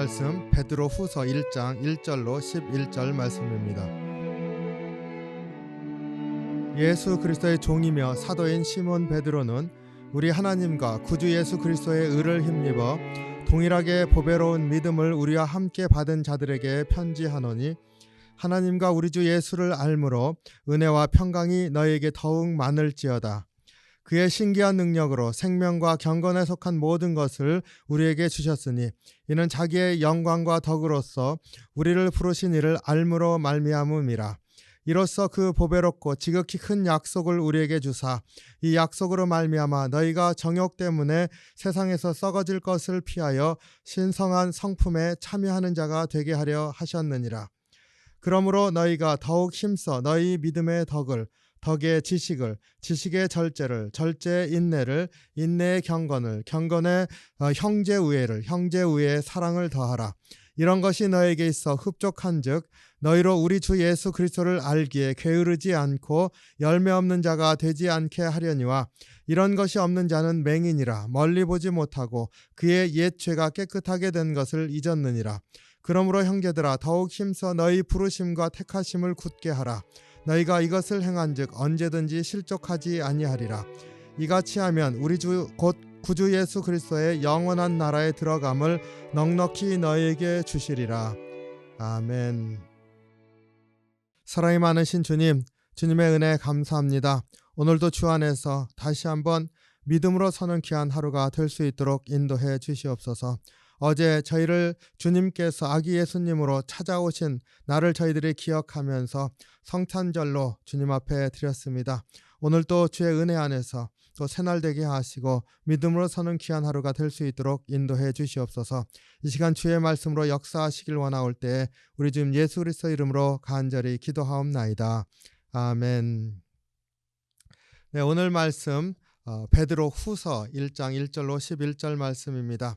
말씀 베드로후서 1장 1절로 11절 말씀입니다. 예수 그리스도의 종이며 사도인 시몬 베드로는 우리 하나님과 구주 예수 그리스도의 의를 힘입어 동일하게 보배로운 믿음을 우리와 함께 받은 자들에게 편지하노니, 하나님과 우리 주 예수를 알므로 은혜와 평강이 너희에게 더욱 많을지어다. 그의 신기한 능력으로 생명과 경건에 속한 모든 것을 우리에게 주셨으니, 이는 자기의 영광과 덕으로서 우리를 부르신 이를 알므로 말미암음이라. 이로써 그 보배롭고 지극히 큰 약속을 우리에게 주사, 이 약속으로 말미암아 너희가 정욕 때문에 세상에서 썩어질 것을 피하여 신성한 성품에 참여하는 자가 되게 하려 하셨느니라. 그러므로 너희가 더욱 힘써 너희 믿음의 덕을, 덕의 지식을, 지식의 절제를, 절제의 인내를, 인내의 경건을, 경건의 형제 우애를, 형제 우애의 사랑을 더하라. 이런 것이 너에게 있어 흡족한즉 너희로 우리 주 예수 그리스도를 알기에 게으르지 않고 열매 없는 자가 되지 않게 하려니와, 이런 것이 없는 자는 맹인이라 멀리 보지 못하고 그의 옛 죄가 깨끗하게 된 것을 잊었느니라. 그러므로 형제들아, 더욱 힘써 너희 부르심과 택하심을 굳게 하라. 너희가 이것을 행한즉 언제든지 실족하지 아니하리라. 이같이 하면 우리 주 곧 구주 예수 그리스도의 영원한 나라에 들어감을 넉넉히 너희에게 주시리라. 아멘. 사랑이 많으신 주님, 주님의 은혜 감사합니다. 오늘도 주 안에서 다시 한번 믿음으로 서는 귀한 하루가 될 수 있도록 인도해 주시옵소서. 어제 저희를 주님께서 아기 예수님으로 찾아오신 날을 저희들이 기억하면서 성탄절로 주님 앞에 드렸습니다. 오늘 또 주의 은혜 안에서 또 새날 되게 하시고 믿음으로 서는 귀한 하루가 될 수 있도록 인도해 주시옵소서. 이 시간 주의 말씀으로 역사하시길 원하올 때에 우리 주님 예수 그리스도 이름으로 간절히 기도하옵나이다. 아멘. 네, 오늘 말씀 베드로 후서 1장 1절로 11절 말씀입니다.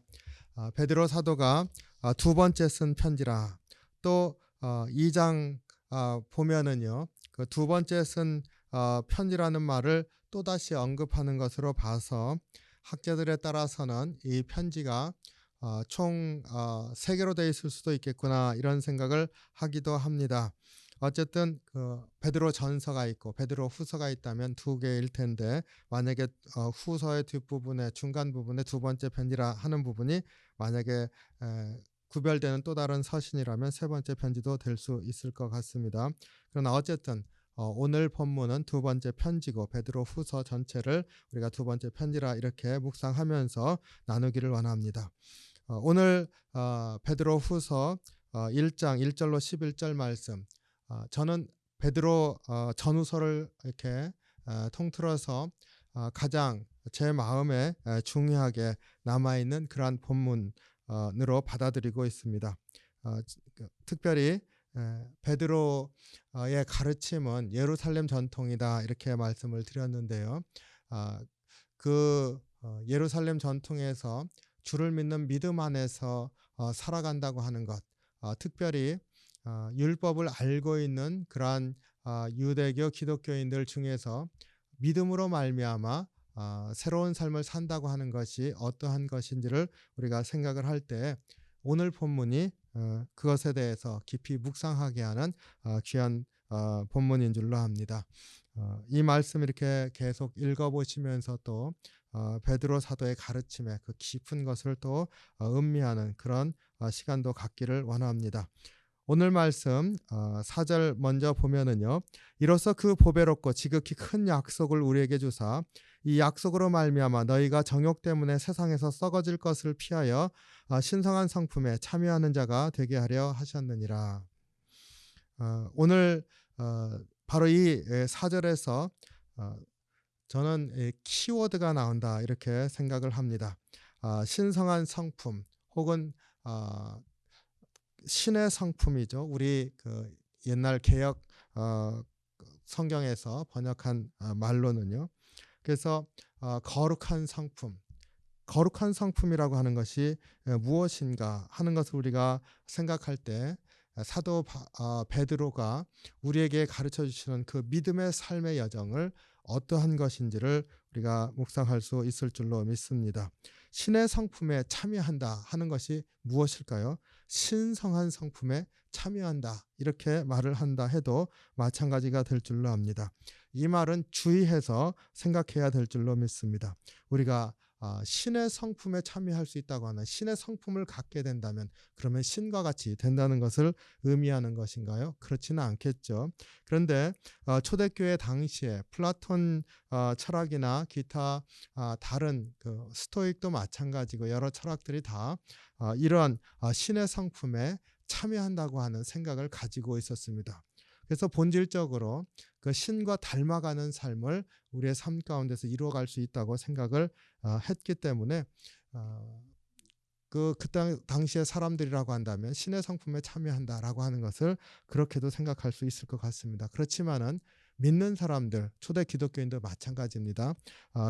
베드로 사도가 두 번째 쓴 편지라. 또 2장 보면은요, 그 두 번째 쓴 편지라는 말을 또다시 언급하는 것으로 봐서 학자들에 따라서는 이 편지가 총 3개로 되어 있을 수도 있겠구나, 이런 생각을 하기도 합니다. 어쨌든 베드로 전서가 있고 베드로 후서가 있다면 2개일 텐데, 만약에 후서의 뒷부분에 중간 부분에 두 번째 편지라 하는 부분이 만약에 구별되는 또 다른 서신이라면 세 번째 편지도 될 수 있을 것 같습니다. 그러나 어쨌든 오늘 본문은 두 번째 편지고 베드로 후서 전체를 우리가 두 번째 편지라 이렇게 묵상하면서 나누기를 원합니다. 오늘 베드로 후서 1장 1절로 11절 말씀, 저는 베드로 전후서를 이렇게 통틀어서 가장 제 마음에 중요하게 남아있는 그러한 본문으로 받아들이고 있습니다. 특별히 베드로의 가르침은 예루살렘 전통이다, 이렇게 말씀을 드렸는데요. 그 예루살렘 전통에서 주를 믿는 믿음 안에서 살아간다고 하는 것, 특별히 율법을 알고 있는 그러한 유대교 기독교인들 중에서 믿음으로 말미암아 새로운 삶을 산다고 하는 것이 어떠한 것인지를 우리가 생각을 할 때 오늘 본문이 그것에 대해서 깊이 묵상하게 하는 귀한 본문인 줄로 압니다. 이 말씀 이렇게 계속 읽어보시면서 또 베드로 사도의 가르침에 그 깊은 것을 또 음미하는 그런 시간도 갖기를 원합니다. 오늘 말씀 4절 먼저 보면은요, 이로써 그 보배롭고 지극히 큰 약속을 우리에게 주사, 이 약속으로 말미암아 너희가 정욕 때문에 세상에서 썩어질 것을 피하여 신성한 성품에 참여하는 자가 되게 하려 하셨느니라. 오늘 바로 이 4절에서 저는 키워드가 나온다, 이렇게 생각을 합니다. 신성한 성품 혹은 신의 성품이죠. 우리 그 옛날 개역 성경에서 번역한 말로는요. 그래서 거룩한 성품, 거룩한 성품이라고 하는 것이 무엇인가 하는 것을 우리가 생각할 때 사도 베드로가 우리에게 가르쳐 주시는 그 믿음의 삶의 여정을 어떠한 것인지를 우리가 묵상할 수 있을 줄로 믿습니다. 신의 성품에 참여한다 하는 것이 무엇일까요? 신성한 성품에 참여한다 이렇게 말을 한다 해도 마찬가지가 될 줄로 압니다. 이 말은 주의해서 생각해야 될 줄로 믿습니다. 우리가 신의 성품에 참여할 수 있다고 하는 신의 성품을 갖게 된다면 그러면 신과 같이 된다는 것을 의미하는 것인가요? 그렇지는 않겠죠. 그런데 초대교회 당시에 플라톤 철학이나 기타 다른 그 스토익도 마찬가지고 여러 철학들이 다 이러한 신의 성품에 참여한다고 하는 생각을 가지고 있었습니다. 그래서 본질적으로 그 신과 닮아가는 삶을 우리의 삶 가운데서 이루어갈 수 있다고 생각을 했기 때문에 그 당시의 사람들이라고 한다면 신의 성품에 참여한다라고 하는 것을 그렇게도 생각할 수 있을 것 같습니다. 그렇지만은 믿는 사람들, 초대 기독교인도 마찬가지입니다.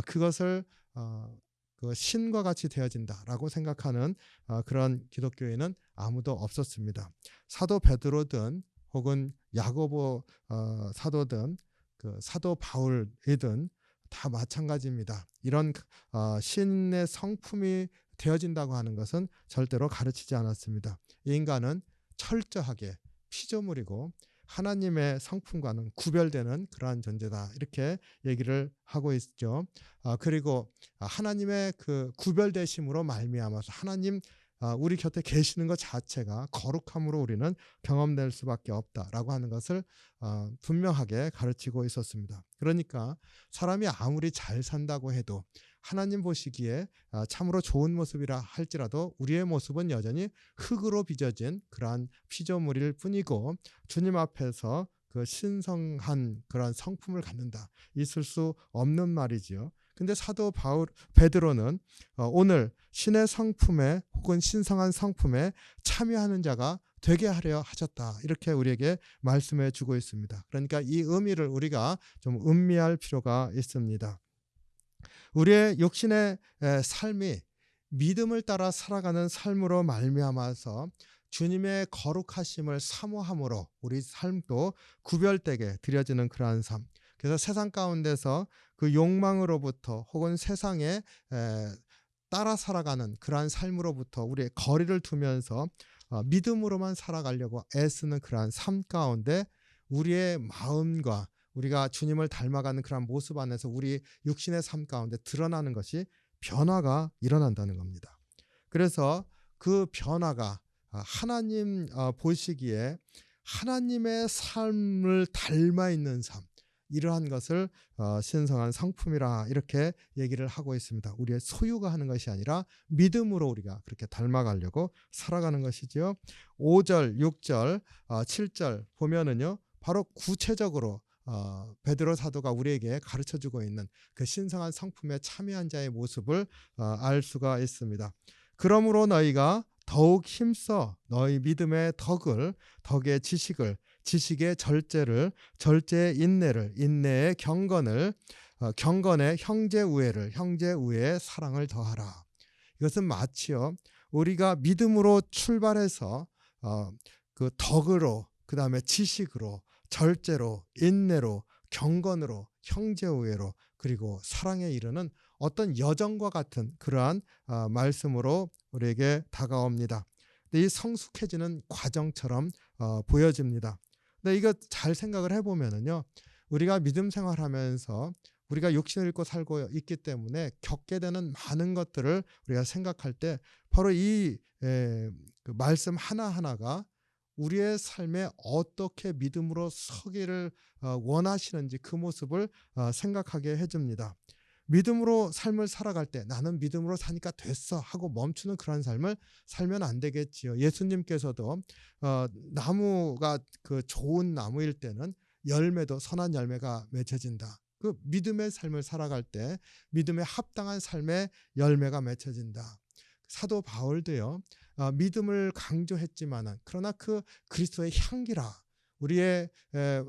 그것을 그 신과 같이 되어진다라고 생각하는 그런 기독교인은 아무도 없었습니다. 사도 베드로든 혹은 야고보 사도든 그 사도 바울이든 다 마찬가지입니다. 이런 신의 성품이 되어진다고 하는 것은 절대로 가르치지 않았습니다. 이 인간은 철저하게 피조물이고 하나님의 성품과는 구별되는 그러한 존재다 이렇게 얘기를 하고 있죠. 그리고 하나님의 그 구별되심으로 말미암아서 하나님 우리 곁에 계시는 것 자체가 거룩함으로 우리는 경험될 수밖에 없다라고 하는 것을 분명하게 가르치고 있었습니다. 그러니까 사람이 아무리 잘 산다고 해도 하나님 보시기에 참으로 좋은 모습이라 할지라도 우리의 모습은 여전히 흙으로 빚어진 그러한 피조물일 뿐이고 주님 앞에서 그 신성한 그런 성품을 갖는다. 있을 수 없는 말이지요. 근데 사도 베드로는 오늘 신의 성품에 혹은 신성한 성품에 참여하는 자가 되게 하려 하셨다. 이렇게 우리에게 말씀해 주고 있습니다. 그러니까 이 의미를 우리가 좀 음미할 필요가 있습니다. 우리의 육신의 삶이 믿음을 따라 살아가는 삶으로 말미암아서 주님의 거룩하심을 사모함으로 우리 삶도 구별되게 드려지는 그러한 삶. 그래서 세상 가운데서 그 욕망으로부터 혹은 세상에 따라 살아가는 그러한 삶으로부터 우리의 거리를 두면서 믿음으로만 살아가려고 애쓰는 그러한 삶 가운데 우리의 마음과 우리가 주님을 닮아가는 그런 모습 안에서 우리 육신의 삶 가운데 드러나는 것이 변화가 일어난다는 겁니다. 그래서 그 변화가 하나님 보시기에 하나님의 삶을 닮아 있는 삶, 이러한 것을 신성한 성품이라 이렇게 얘기를 하고 있습니다. 우리의 소유가 하는 것이 아니라 믿음으로 우리가 그렇게 닮아가려고 살아가는 것이죠. 5절, 6절, 7절 보면은요, 바로 구체적으로 베드로 사도가 우리에게 가르쳐주고 있는 그 신성한 성품에 참여한 자의 모습을 알 수가 있습니다. 그러므로 너희가 더욱 힘써 너희 믿음의 덕을, 덕의 지식을, 지식의 절제를, 절제의 인내를, 인내의 경건을, 경건의 형제우애를, 형제우애의 사랑을 더하라. 이것은 마치요 우리가 믿음으로 출발해서 그 덕으로, 그 다음에 지식으로, 절제로, 인내로, 경건으로, 형제우애로, 그리고 사랑에 이르는 어떤 여정과 같은 그러한 말씀으로 우리에게 다가옵니다. 이 성숙해지는 과정처럼 보여집니다. 근데 이거 잘 생각을 해보면은요, 우리가 믿음 생활하면서 우리가 육신을 입고 살고 있기 때문에 겪게 되는 많은 것들을 우리가 생각할 때 바로 이 그 말씀 하나하나가 우리의 삶에 어떻게 믿음으로 서기를 원하시는지 그 모습을 생각하게 해줍니다. 믿음으로 삶을 살아갈 때 나는 믿음으로 사니까 됐어 하고 멈추는 그런 삶을 살면 안 되겠지요. 예수님께서도 나무가 그 좋은 나무일 때는 열매도 선한 열매가 맺혀진다. 그 믿음의 삶을 살아갈 때 믿음에 합당한 삶의 열매가 맺혀진다. 사도 바울도요, 믿음을 강조했지만은 그러나 그 그리스도의 향기라, 우리의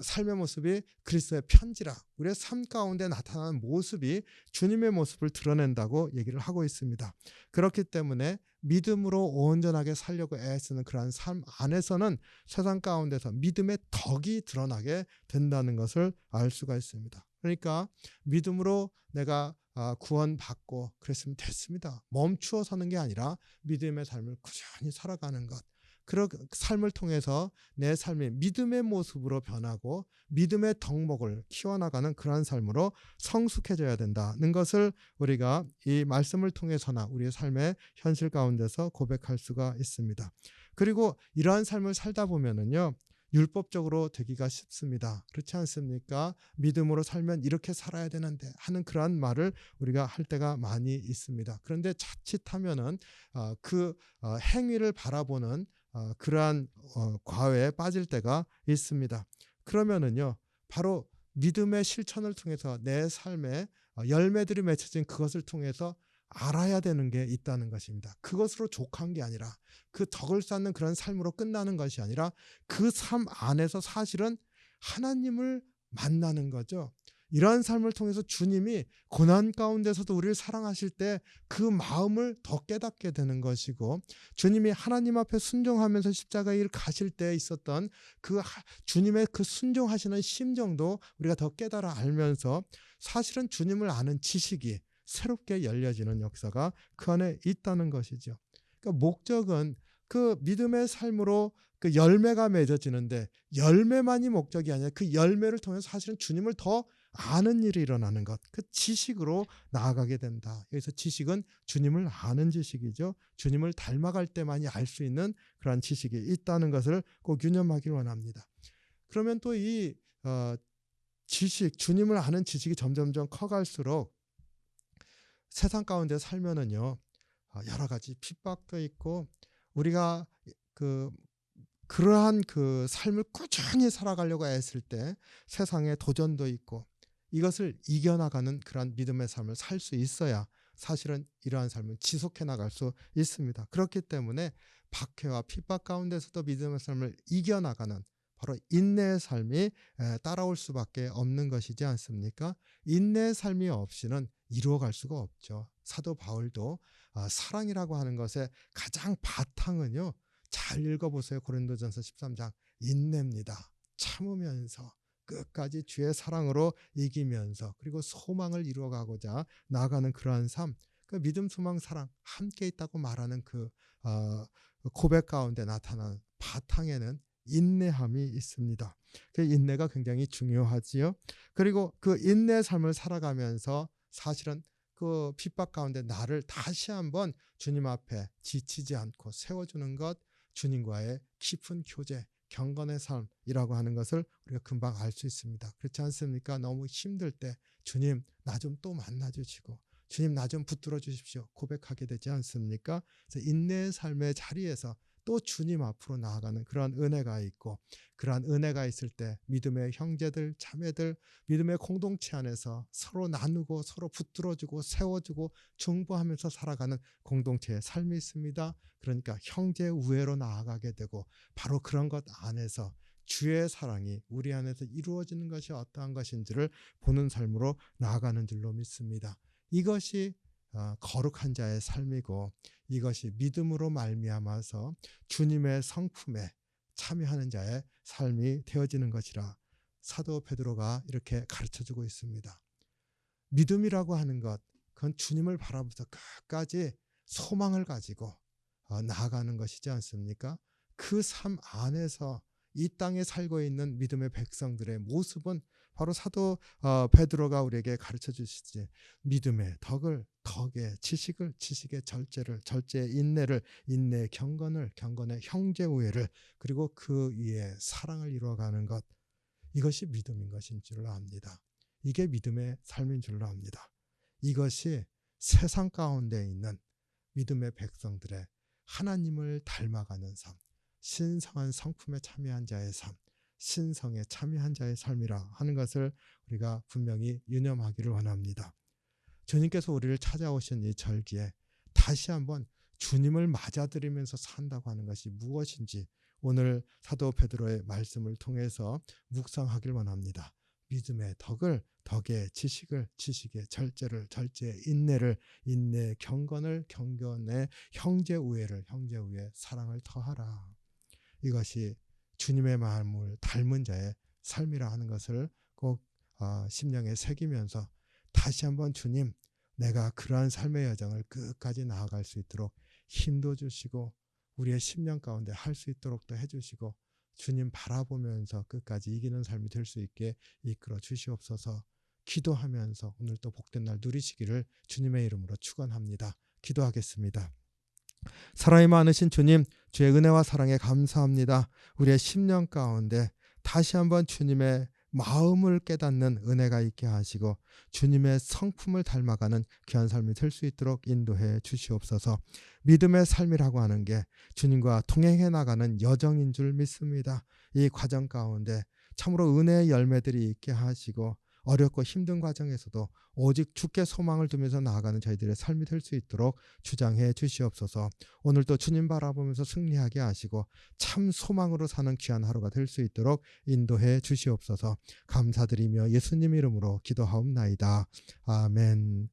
삶의 모습이 그리스도의 편지라, 우리의 삶 가운데 나타나는 모습이 주님의 모습을 드러낸다고 얘기를 하고 있습니다. 그렇기 때문에 믿음으로 온전하게 살려고 애쓰는 그러한 삶 안에서는 세상 가운데서 믿음의 덕이 드러나게 된다는 것을 알 수가 있습니다. 그러니까 믿음으로 내가 구원받고 그랬으면 됐습니다. 멈추어 서는 게 아니라 믿음의 삶을 꾸준히 살아가는 것. 그런 삶을 통해서 내 삶이 믿음의 모습으로 변하고 믿음의 덕목을 키워나가는 그러한 삶으로 성숙해져야 된다는 것을 우리가 이 말씀을 통해서나 우리의 삶의 현실 가운데서 고백할 수가 있습니다. 그리고 이러한 삶을 살다 보면은요, 율법적으로 되기가 쉽습니다. 그렇지 않습니까? 믿음으로 살면 이렇게 살아야 되는데 하는 그러한 말을 우리가 할 때가 많이 있습니다. 그런데 자칫하면은 그 행위를 바라보는 그러한 과외에 빠질 때가 있습니다. 그러면은요, 바로 믿음의 실천을 통해서 내 삶에 열매들이 맺혀진 그것을 통해서 알아야 되는 게 있다는 것입니다. 그것으로 족한 게 아니라 그 덕을 쌓는 그런 삶으로 끝나는 것이 아니라 그 삶 안에서 사실은 하나님을 만나는 거죠. 이러한 삶을 통해서 주님이 고난 가운데서도 우리를 사랑하실 때 그 마음을 더 깨닫게 되는 것이고, 주님이 하나님 앞에 순종하면서 십자가의 길 가실 때 있었던 그 주님의 그 순종하시는 심정도 우리가 더 깨달아 알면서 사실은 주님을 아는 지식이 새롭게 열려지는 역사가 그 안에 있다는 것이죠. 그러니까 목적은 그 믿음의 삶으로 그 열매가 맺어지는데, 열매만이 목적이 아니라 그 열매를 통해서 사실은 주님을 더 아는 일이 일어나는 것, 그 지식으로 나아가게 된다. 여기서 지식은 주님을 아는 지식이죠. 주님을 닮아갈 때만이 알 수 있는 그러한 지식이 있다는 것을 꼭 유념하길 원합니다. 그러면 또 이 지식, 주님을 아는 지식이 점점점 커갈수록 세상 가운데 살면은요, 여러 가지 핍박도 있고, 우리가 그러한 그 삶을 꾸준히 살아가려고 애쓸 때 세상에 도전도 있고, 이것을 이겨나가는 그러한 믿음의 삶을 살 수 있어야 사실은 이러한 삶을 지속해 나갈 수 있습니다. 그렇기 때문에 박해와 핍박 가운데서도 믿음의 삶을 이겨나가는 바로 인내의 삶이 따라올 수밖에 없는 것이지 않습니까? 인내의 삶이 없이는 이루어갈 수가 없죠. 사도 바울도 사랑이라고 하는 것의 가장 바탕은요, 잘 읽어보세요. 고린도전서 13장. 인내입니다. 참으면서 끝까지 주의 사랑으로 이기면서, 그리고 소망을 이루어가고자 나아가는 그러한 삶, 그 믿음, 소망, 사랑 함께 있다고 말하는 그 고백 가운데 나타나는 바탕에는 인내함이 있습니다. 그 인내가 굉장히 중요하지요. 그리고 그 인내의 삶을 살아가면서 사실은 그 핍박 가운데 나를 다시 한번 주님 앞에 지치지 않고 세워주는 것, 주님과의 깊은 교제, 경건의 삶이라고 하는 것을 우리가 금방 알 수 있습니다. 그렇지 않습니까? 너무 힘들 때 주님 나 좀 또 만나 주시고, 주님 나 좀 붙들어 주십시오, 고백하게 되지 않습니까? 그래서 인내의 삶의 자리에서 또 주님 앞으로 나아가는 그러한 은혜가 있고, 그러한 은혜가 있을 때 믿음의 형제들, 자매들, 믿음의 공동체 안에서 서로 나누고 서로 붙들어주고 세워주고 중보하면서 살아가는 공동체의 삶이 있습니다. 그러니까 형제 우애로 나아가게 되고, 바로 그런 것 안에서 주의 사랑이 우리 안에서 이루어지는 것이 어떠한 것인지를 보는 삶으로 나아가는 줄로 믿습니다. 이것이 거룩한 자의 삶이고, 이것이 믿음으로 말미암아서 주님의 성품에 참여하는 자의 삶이 되어지는 것이라 사도 베드로가 이렇게 가르쳐주고 있습니다. 믿음이라고 하는 것, 그건 주님을 바라보면서 끝까지 소망을 가지고 나아가는 것이지 않습니까? 그 삶 안에서 이 땅에 살고 있는 믿음의 백성들의 모습은 바로 사도 베드로가 우리에게 가르쳐 주시지, 믿음의 덕의 지식을, 지식의 절제의 인내를, 인내의 경건을, 경건의 형제 우애를, 그리고 그 위에 사랑을 이루어가는 것, 이것이 믿음인 것인 줄로 압니다. 이게 믿음의 삶인 줄로 압니다. 이것이 세상 가운데 있는 믿음의 백성들의 하나님을 닮아가는 삶, 신성한 성품에 참여한 자의 삶, 신성에 참여한 자의 삶이라 하는 것을 우리가 분명히 유념하기를 원합니다. 주님께서 우리를 찾아오신 이 절기에 다시 한번 주님을 맞아들이면서 산다고 하는 것이 무엇인지 오늘 사도 베드로의 말씀을 통해서 묵상하길 원합니다. 믿음의 덕의 지식을, 지식의 절제의 인내를, 인내의 경건을, 경건의 형제 우애를, 형제 우애 사랑을 더하라. 이것이 주님의 마음을 닮은 자의 삶이라 하는 것을 꼭 심령에 새기면서 다시 한번 주님, 내가 그러한 삶의 여정을 끝까지 나아갈 수 있도록 힘도 주시고 우리의 심령 가운데 할 수 있도록 또 해주시고 주님 바라보면서 끝까지 이기는 삶이 될 수 있게 이끌어 주시옵소서. 기도하면서 오늘 또 복된 날 누리시기를 주님의 이름으로 축원합니다. 기도하겠습니다. 사랑이 많으신 주님, 주의 은혜와 사랑에 감사합니다. 우리의 심령 가운데 다시 한번 주님의 마음을 깨닫는 은혜가 있게 하시고 주님의 성품을 닮아가는 귀한 삶이 될 수 있도록 인도해 주시옵소서. 믿음의 삶이라고 하는 게 주님과 동행해 나가는 여정인 줄 믿습니다. 이 과정 가운데 참으로 은혜의 열매들이 있게 하시고 어렵고 힘든 과정에서도 오직 주께 소망을 두면서 나아가는 저희들의 삶이 될 수 있도록 주장해 주시옵소서. 오늘도 주님 바라보면서 승리하게 하시고 참 소망으로 사는 귀한 하루가 될 수 있도록 인도해 주시옵소서. 감사드리며 예수님 이름으로 기도하옵나이다. 아멘.